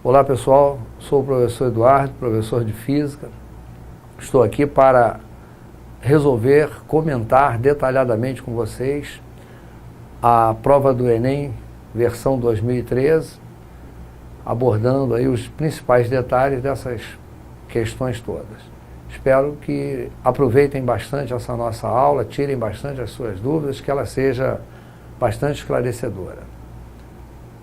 Olá pessoal, sou o professor Eduardo, professor de Física. Estou aqui para resolver, comentar detalhadamente com vocês a prova do Enem, versão 2013, abordando aí os principais detalhes dessas questões todas. Espero que aproveitem bastante essa nossa aula, tirem bastante as suas dúvidas, que ela seja bastante esclarecedora.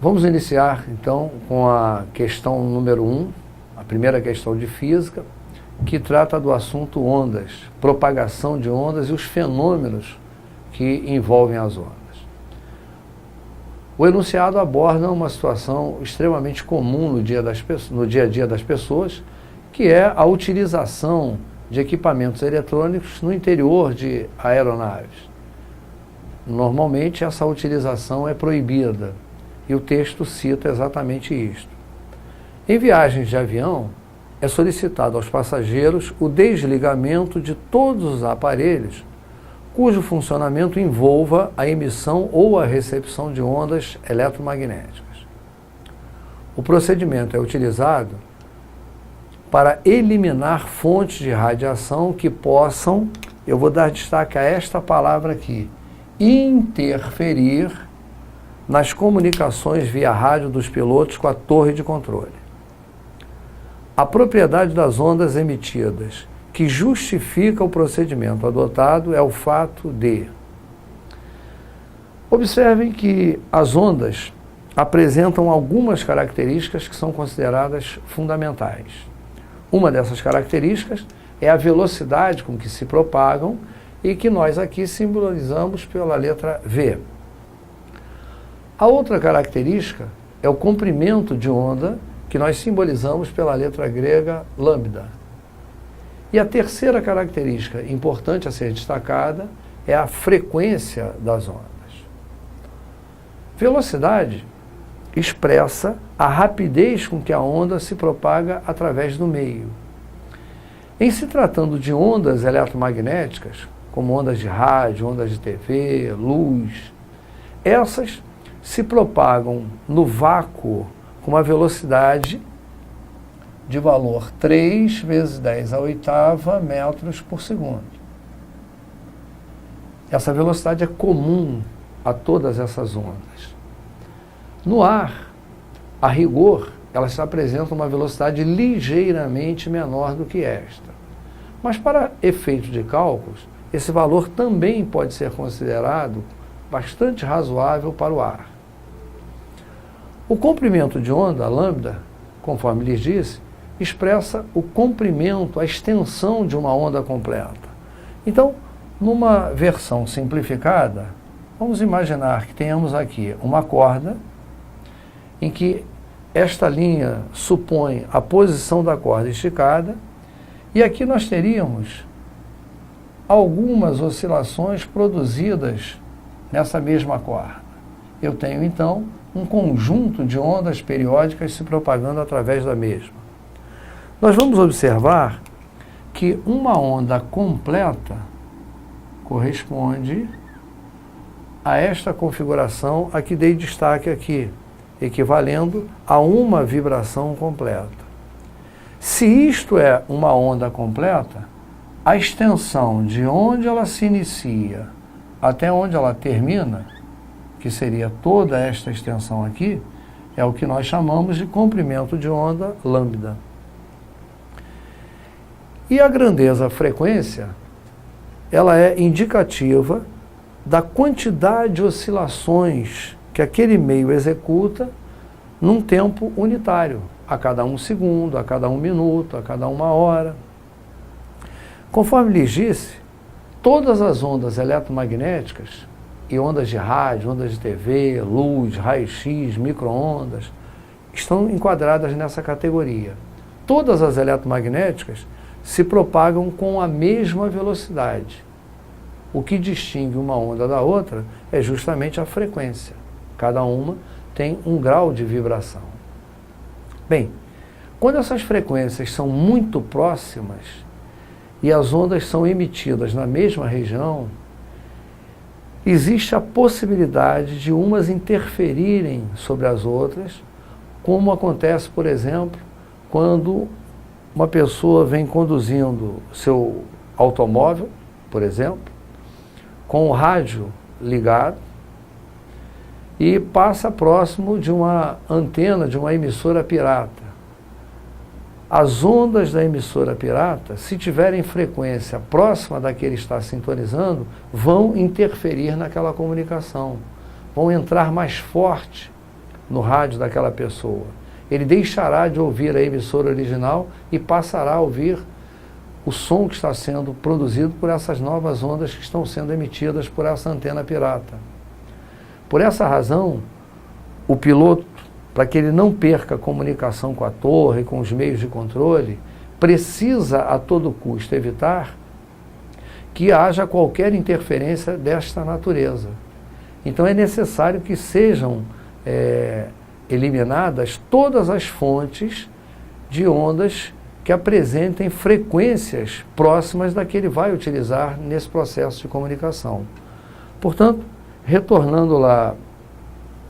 Vamos iniciar, então, com a questão número 1, a primeira questão de física, que trata do assunto ondas, propagação de ondas e os fenômenos que envolvem as ondas. O enunciado aborda uma situação extremamente comum no dia a dia das pessoas, que é a utilização de equipamentos eletrônicos no interior de aeronaves. Normalmente, essa utilização é proibida. E o texto cita exatamente isto. Em viagens de avião, é solicitado aos passageiros o desligamento de todos os aparelhos cujo funcionamento envolva a emissão ou a recepção de ondas eletromagnéticas. O procedimento é utilizado para eliminar fontes de radiação que possam, eu vou dar destaque a esta palavra aqui, interferir nas comunicações via rádio dos pilotos com a torre de controle. A propriedade das ondas emitidas que justifica o procedimento adotado é o fato de... Observem que as ondas apresentam algumas características que são consideradas fundamentais. Uma dessas características é a velocidade com que se propagam e que nós aqui simbolizamos pela letra V. A outra característica é o comprimento de onda, que nós simbolizamos pela letra grega lambda. E a terceira característica importante a ser destacada é a frequência das ondas. Velocidade expressa a rapidez com que a onda se propaga através do meio. Em se tratando de ondas eletromagnéticas, como ondas de rádio, ondas de TV, luz, essas se propagam no vácuo com uma velocidade de valor 3 vezes 10 à oitava metros por segundo. Essa velocidade é comum a todas essas ondas. No ar, a rigor, elas apresentam uma velocidade ligeiramente menor do que esta. Mas para efeito de cálculos, esse valor também pode ser considerado bastante razoável para o ar. O comprimento de onda, lambda, conforme lhes disse, expressa o comprimento, a extensão de uma onda completa. Então, numa versão simplificada, vamos imaginar que tenhamos aqui uma corda em que esta linha supõe a posição da corda esticada e aqui nós teríamos algumas oscilações produzidas nessa mesma corda. Eu tenho, então, um conjunto de ondas periódicas se propagando através da mesma. Nós vamos observar que uma onda completa corresponde a esta configuração a que dei destaque aqui, equivalendo a uma vibração completa. Se isto é uma onda completa, a extensão de onde ela se inicia até onde ela termina, que seria toda esta extensão aqui, é o que nós chamamos de comprimento de onda lambda. E a grandeza frequência, ela é indicativa da quantidade de oscilações que aquele meio executa num tempo unitário, a cada 1 segundo, a cada 1 minuto, a cada 1 hora. Conforme lhes disse, todas as ondas eletromagnéticas e ondas de rádio, ondas de TV, luz, raio-x, micro-ondas, estão enquadradas nessa categoria. Todas as eletromagnéticas se propagam com a mesma velocidade. O que distingue uma onda da outra é justamente a frequência. Cada uma tem um grau de vibração. Bem, quando essas frequências são muito próximas e as ondas são emitidas na mesma região, existe a possibilidade de umas interferirem sobre as outras como acontece, por exemplo, quando uma pessoa vem conduzindo seu automóvel, por exemplo, com o rádio ligado e passa próximo de uma antena de uma emissora pirata. As ondas da emissora pirata, se tiverem frequência próxima da que ele está sintonizando, vão interferir naquela comunicação, vão entrar mais forte no rádio daquela pessoa. Ele deixará de ouvir a emissora original e passará a ouvir o som que está sendo produzido por essas novas ondas que estão sendo emitidas por essa antena pirata. Por essa razão, o piloto, para que ele não perca a comunicação com a torre, com os meios de controle, precisa a todo custo evitar que haja qualquer interferência desta natureza. Então é necessário que sejam eliminadas todas as fontes de ondas que apresentem frequências próximas da que ele vai utilizar nesse processo de comunicação. Portanto, retornando lá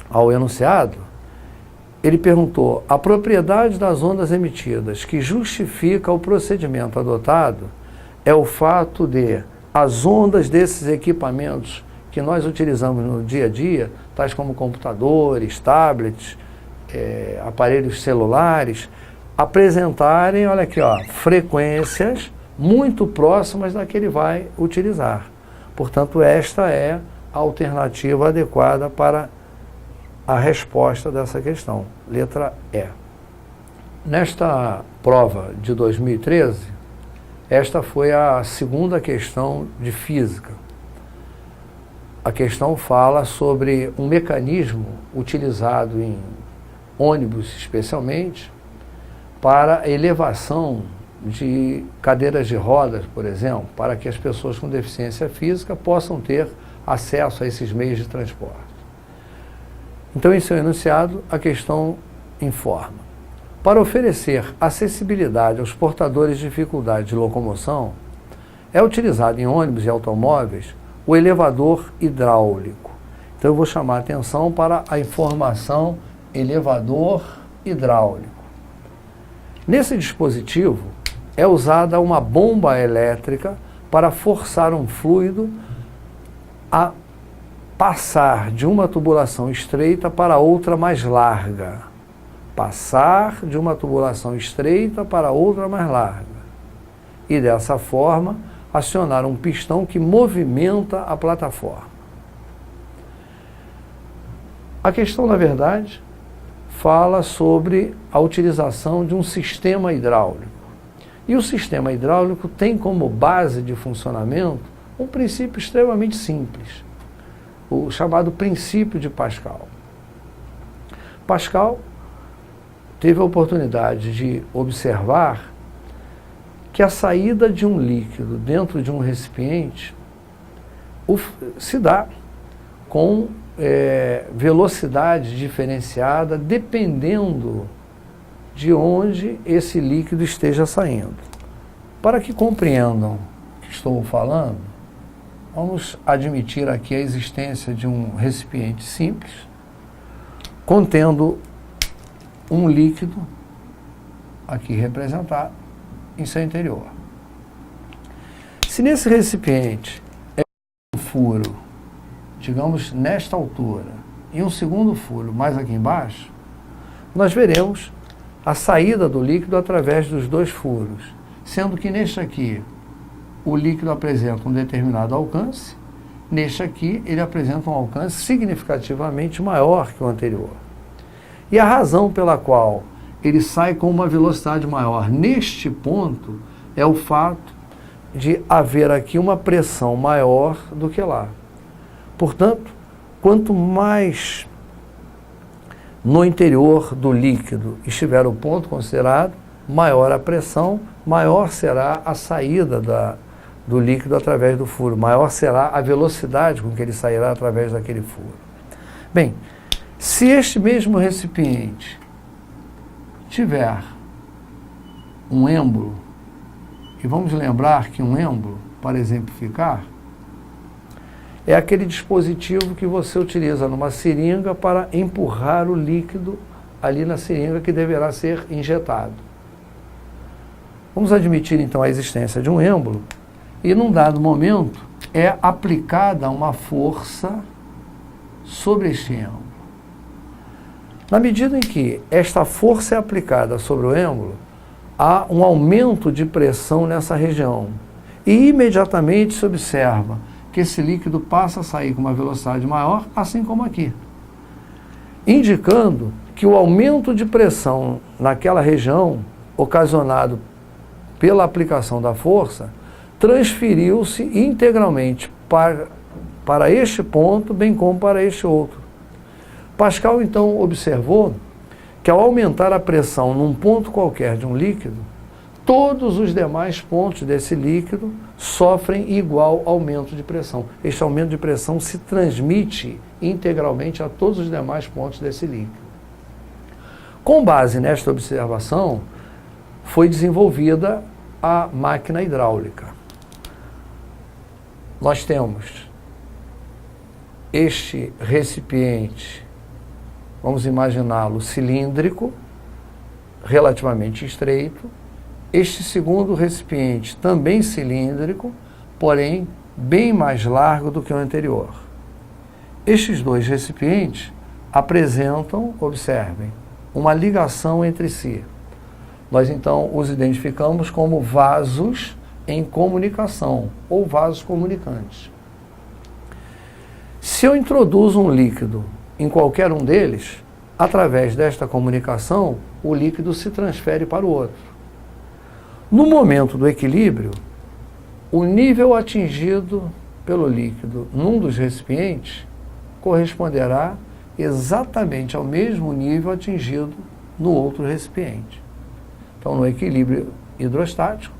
ao enunciado, ele perguntou: a propriedade das ondas emitidas que justifica o procedimento adotado é o fato de as ondas desses equipamentos que nós utilizamos no dia a dia, tais como computadores, tablets, aparelhos celulares, apresentarem, olha aqui, ó, frequências muito próximas da que ele vai utilizar. Portanto, esta é a alternativa adequada para a resposta dessa questão. Letra E. Nesta prova de 2013, esta foi a segunda questão de física. A questão fala sobre um mecanismo utilizado em ônibus, especialmente, para a elevação de cadeiras de rodas, por exemplo, para que as pessoas com deficiência física possam ter acesso a esses meios de transporte. Então, em seu enunciado, a questão informa: para oferecer acessibilidade aos portadores de dificuldade de locomoção, é utilizado em ônibus e automóveis o elevador hidráulico. Então, eu vou chamar a atenção para a informação elevador hidráulico. Nesse dispositivo, é usada uma bomba elétrica para forçar um fluido a passar de uma tubulação estreita para outra mais larga. Passar de uma tubulação estreita para outra mais larga. E dessa forma, acionar um pistão que movimenta a plataforma. A questão, na verdade, fala sobre a utilização de um sistema hidráulico. E o sistema hidráulico tem como base de funcionamento um princípio extremamente simples, o chamado princípio de Pascal. Pascal teve a oportunidade de observar que a saída de um líquido dentro de um recipiente se dá com velocidade diferenciada dependendo de onde esse líquido esteja saindo. Para que compreendam o que estou falando, vamos admitir aqui a existência de um recipiente simples, contendo um líquido, aqui representado, em seu interior. Se nesse recipiente é um furo, digamos nesta altura, e um segundo furo mais aqui embaixo, nós veremos a saída do líquido através dos dois furos, sendo que neste aqui o líquido apresenta um determinado alcance, neste aqui ele apresenta um alcance significativamente maior que o anterior. E a razão pela qual ele sai com uma velocidade maior neste ponto é o fato de haver aqui uma pressão maior do que lá. Portanto, quanto mais no interior do líquido estiver o ponto considerado, maior a pressão, maior será a saída do líquido através do furo, maior será a velocidade com que ele sairá através daquele furo. Bem, se este mesmo recipiente tiver um êmbolo, e vamos lembrar que um êmbolo, para exemplificar, é aquele dispositivo que você utiliza numa seringa para empurrar o líquido ali na seringa que deverá ser injetado. Vamos admitir então a existência de um êmbolo e num dado momento é aplicada uma força sobre este êmbolo. Na medida em que esta força é aplicada sobre o êmbolo, há um aumento de pressão nessa região e imediatamente se observa que esse líquido passa a sair com uma velocidade maior, assim como aqui, indicando que o aumento de pressão naquela região, ocasionado pela aplicação da força, transferiu-se integralmente para este ponto, bem como para este outro. Pascal, então, observou que ao aumentar a pressão num ponto qualquer de um líquido, todos os demais pontos desse líquido sofrem igual aumento de pressão. Este aumento de pressão se transmite integralmente a todos os demais pontos desse líquido. Com base nesta observação, foi desenvolvida a máquina hidráulica. Nós temos este recipiente, vamos imaginá-lo cilíndrico, relativamente estreito. Este segundo recipiente também cilíndrico, porém bem mais largo do que o anterior. Estes dois recipientes apresentam, observem, uma ligação entre si. Nós então os identificamos como vasos em comunicação ou vasos comunicantes. Se eu introduzo um líquido em qualquer um deles, através desta comunicação, o líquido se transfere para o outro. No momento do equilíbrio, o nível atingido pelo líquido num dos recipientes corresponderá exatamente ao mesmo nível atingido no outro recipiente. Então, no equilíbrio hidrostático,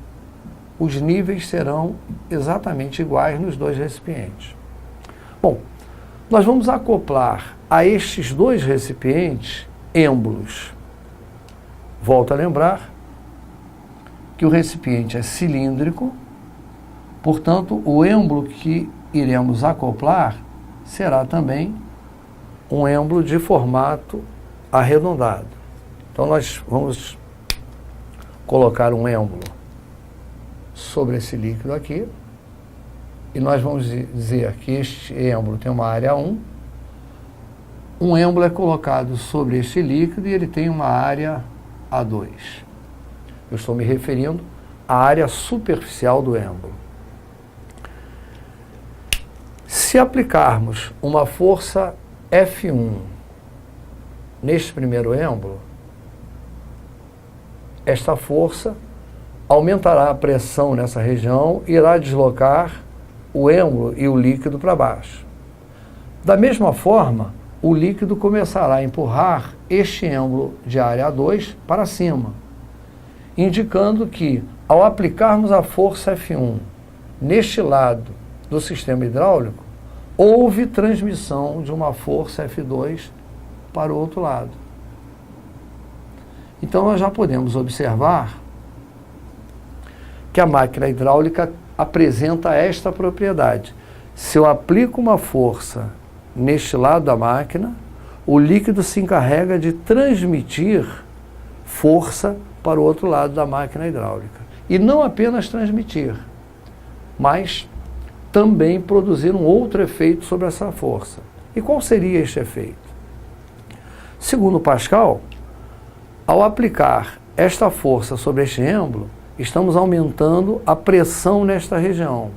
os níveis serão exatamente iguais nos dois recipientes. Bom, nós vamos acoplar a estes dois recipientes êmbolos. Volto a lembrar que o recipiente é cilíndrico, portanto, o êmbolo que iremos acoplar será também um êmbolo de formato arredondado. Então, nós vamos colocar um êmbolo sobre esse líquido aqui, e nós vamos dizer que este êmbolo tem uma área 1, um êmbolo é colocado sobre este líquido e ele tem uma área A2. Eu estou me referindo à área superficial do êmbolo. Se aplicarmos uma força F1 neste primeiro êmbolo, esta força aumentará a pressão nessa região e irá deslocar o êmbolo e o líquido para baixo. Da mesma forma, o líquido começará a empurrar este êmbolo de área A2 para cima, indicando que, ao aplicarmos a força F1 neste lado do sistema hidráulico, houve transmissão de uma força F2 para o outro lado. Então, nós já podemos observar que a máquina hidráulica apresenta esta propriedade. Se eu aplico uma força neste lado da máquina, o líquido se encarrega de transmitir força para o outro lado da máquina hidráulica. E não apenas transmitir, mas também produzir um outro efeito sobre essa força. E qual seria este efeito? Segundo Pascal, ao aplicar esta força sobre este êmbolo, estamos aumentando a pressão nesta região,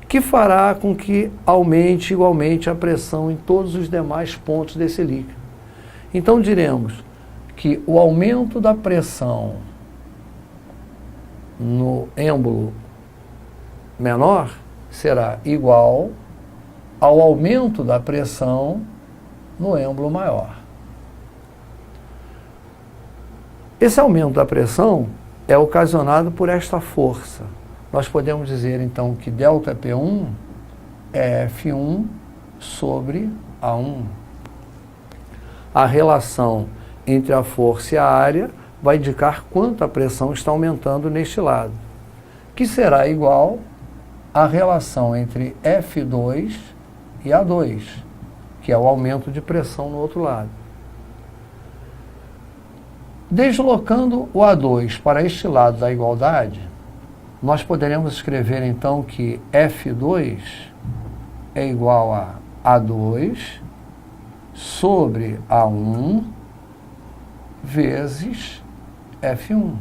que fará com que aumente igualmente a pressão em todos os demais pontos desse líquido. Então diremos que o aumento da pressão no êmbolo menor será igual ao aumento da pressão no êmbolo maior. Esse aumento da pressão é ocasionado por esta força. Nós podemos dizer, então, que ΔP1 é F1 sobre A1. A relação entre a força e a área vai indicar quanto a pressão está aumentando neste lado, que será igual à relação entre F2 e A2, que é o aumento de pressão no outro lado. Deslocando o A2 para este lado da igualdade, nós poderemos escrever então que F2 é igual a A2 sobre A1 vezes F1.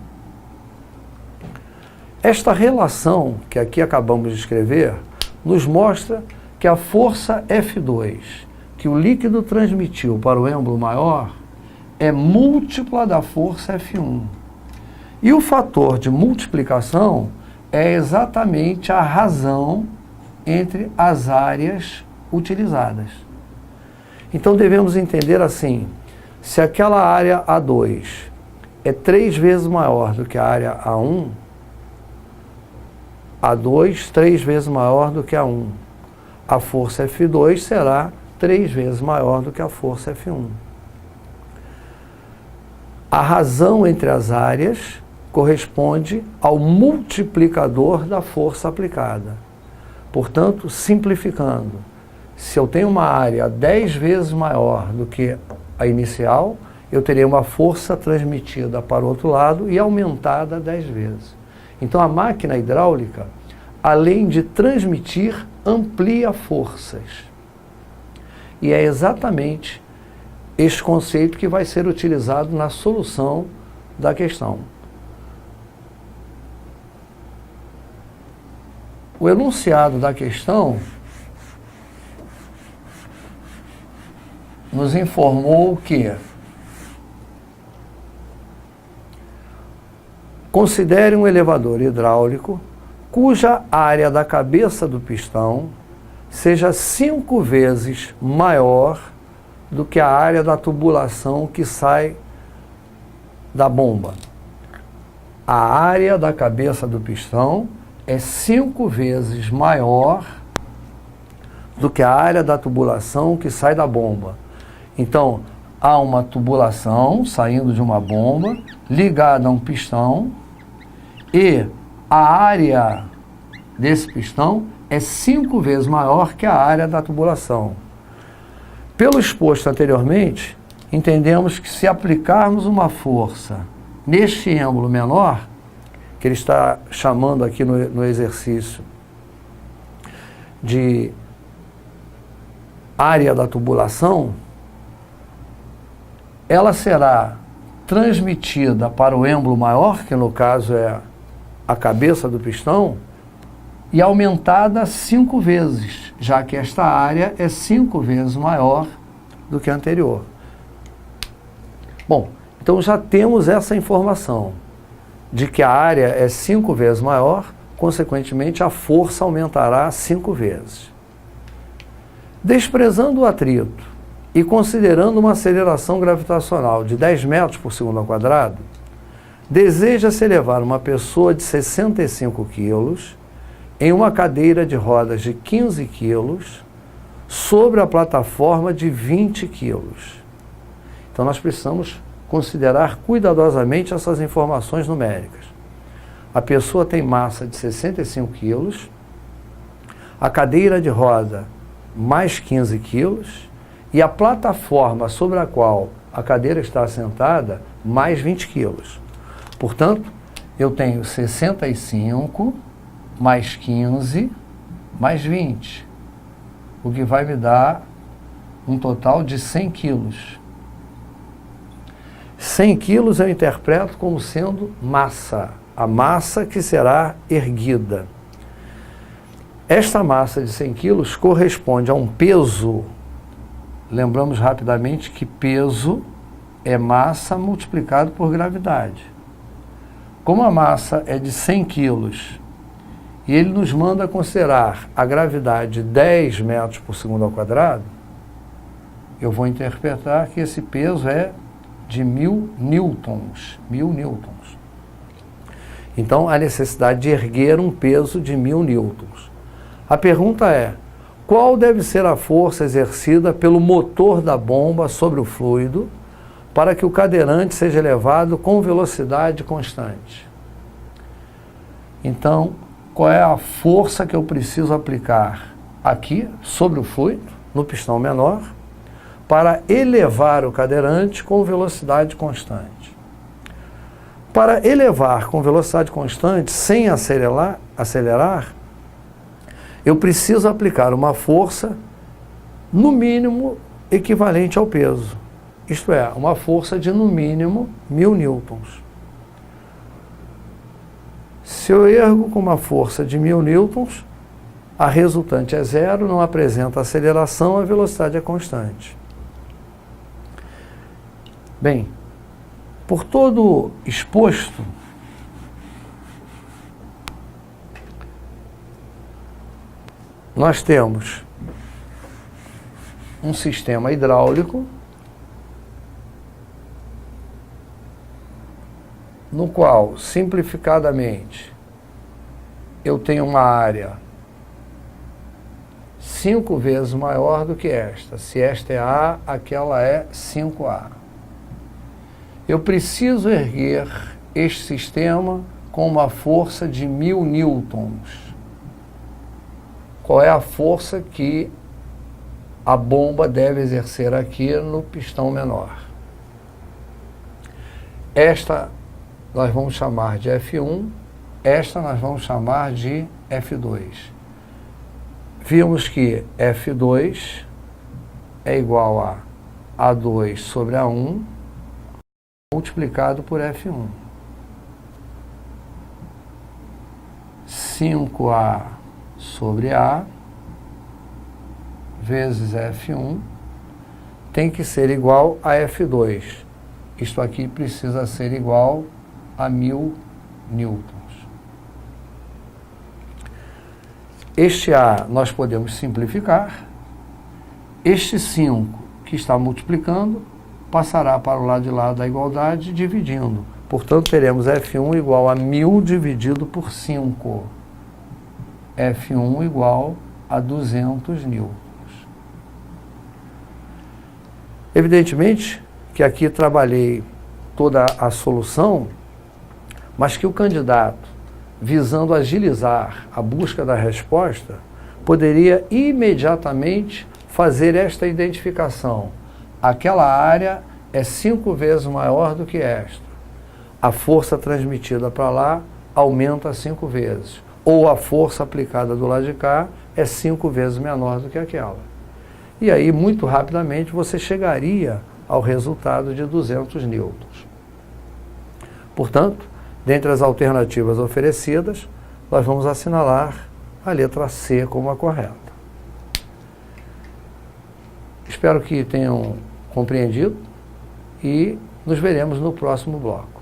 Esta relação que aqui acabamos de escrever nos mostra que a força F2 que o líquido transmitiu para o êmbolo maior é múltipla da força F1. E o fator de multiplicação é exatamente a razão entre as áreas utilizadas. Então devemos entender assim, se aquela área A2 é 3 vezes maior do que a área A1, A2 3 vezes maior do que A1, a força F2 será 3 vezes maior do que a força F1. A razão entre as áreas corresponde ao multiplicador da força aplicada. Portanto, simplificando, se eu tenho uma área 10 vezes maior do que a inicial, eu terei uma força transmitida para o outro lado e aumentada 10 vezes. Então, a máquina hidráulica, além de transmitir, amplia forças. E é exatamente este conceito que vai ser utilizado na solução da questão. O enunciado da questão nos informou que considere um elevador hidráulico cuja área da cabeça do pistão seja 5 vezes maior do que a área da tubulação que sai da bomba. A área da cabeça do pistão é 5 vezes maior do que a área da tubulação que sai da bomba. Então, há uma tubulação saindo de uma bomba, ligada a um pistão, e a área desse pistão é 5 vezes maior que a área da tubulação. Pelo exposto anteriormente, entendemos que se aplicarmos uma força neste êmbolo menor, que ele está chamando aqui no exercício de área da tubulação, ela será transmitida para o êmbolo maior, que no caso é a cabeça do pistão, e aumentada 5 vezes, já que esta área é 5 vezes maior do que a anterior. Bom, então já temos essa informação de que a área é 5 vezes maior, consequentemente a força aumentará 5 vezes. Desprezando o atrito e considerando uma aceleração gravitacional de 10 metros por segundo ao quadrado, deseja-se levar uma pessoa de 65 quilos em uma cadeira de rodas de 15 quilos sobre a plataforma de 20 quilos. Então nós precisamos considerar cuidadosamente essas informações numéricas. A pessoa tem massa de 65 quilos, a cadeira de roda mais 15 quilos e a plataforma sobre a qual a cadeira está assentada mais 20 quilos. Portanto, eu tenho 65 mais 15 mais 20, o que vai me dar um total de 100 quilos. 100 quilos eu interpreto como sendo massa, a massa que será erguida. Esta massa de 100 quilos corresponde a um peso. Lembramos rapidamente que peso é massa multiplicado por gravidade. Como a massa é de 100 quilos e ele nos manda considerar a gravidade 10 metros por segundo ao quadrado, eu vou interpretar que esse peso é de 1000 newtons. 1000 newtons. Então, há necessidade de erguer um peso de 1000 newtons. A pergunta é, qual deve ser a força exercida pelo motor da bomba sobre o fluido para que o cadeirante seja elevado com velocidade constante? Então, qual é a força que eu preciso aplicar aqui sobre o fluido, no pistão menor, para elevar o cadeirante com velocidade constante? para elevar com velocidade constante, sem acelerar, eu preciso aplicar uma força, no mínimo, equivalente ao peso. Isto é, uma força de, no mínimo, 1000 newtons. Se eu ergo com uma força de 1000 newtons, a resultante é zero, não apresenta aceleração, a velocidade é constante. Bem, por todo exposto, nós temos um sistema hidráulico no qual, simplificadamente, eu tenho uma área 5 vezes maior do que esta. Se esta é A, aquela é 5A. Eu preciso erguer este sistema com uma força de 1000 newtons. Qual é a força que a bomba deve exercer aqui no pistão menor? Esta nós vamos chamar de F1, esta nós vamos chamar de F2. Vimos que F2 é igual a A2 sobre A1 multiplicado por F1. 5A sobre A vezes F1 tem que ser igual a F2. Isto aqui precisa ser igual a 1000 newtons. Este A nós podemos simplificar. Este 5 que está multiplicando passará para o lado de lá da igualdade dividindo. Portanto, teremos F1 igual a 1000 dividido por 5. F1 igual a 200 newtons. Evidentemente que aqui trabalhei toda a solução, mas que o candidato, visando agilizar a busca da resposta, poderia imediatamente fazer esta identificação. Aquela área é 5 vezes maior do que esta. A força transmitida para lá aumenta 5 vezes. Ou a força aplicada do lado de cá é 5 vezes menor do que aquela. E aí, muito rapidamente, você chegaria ao resultado de 200 newtons. Portanto, dentre as alternativas oferecidas, nós vamos assinalar a letra C como a correta. Espero que tenham compreendido e nos veremos no próximo bloco.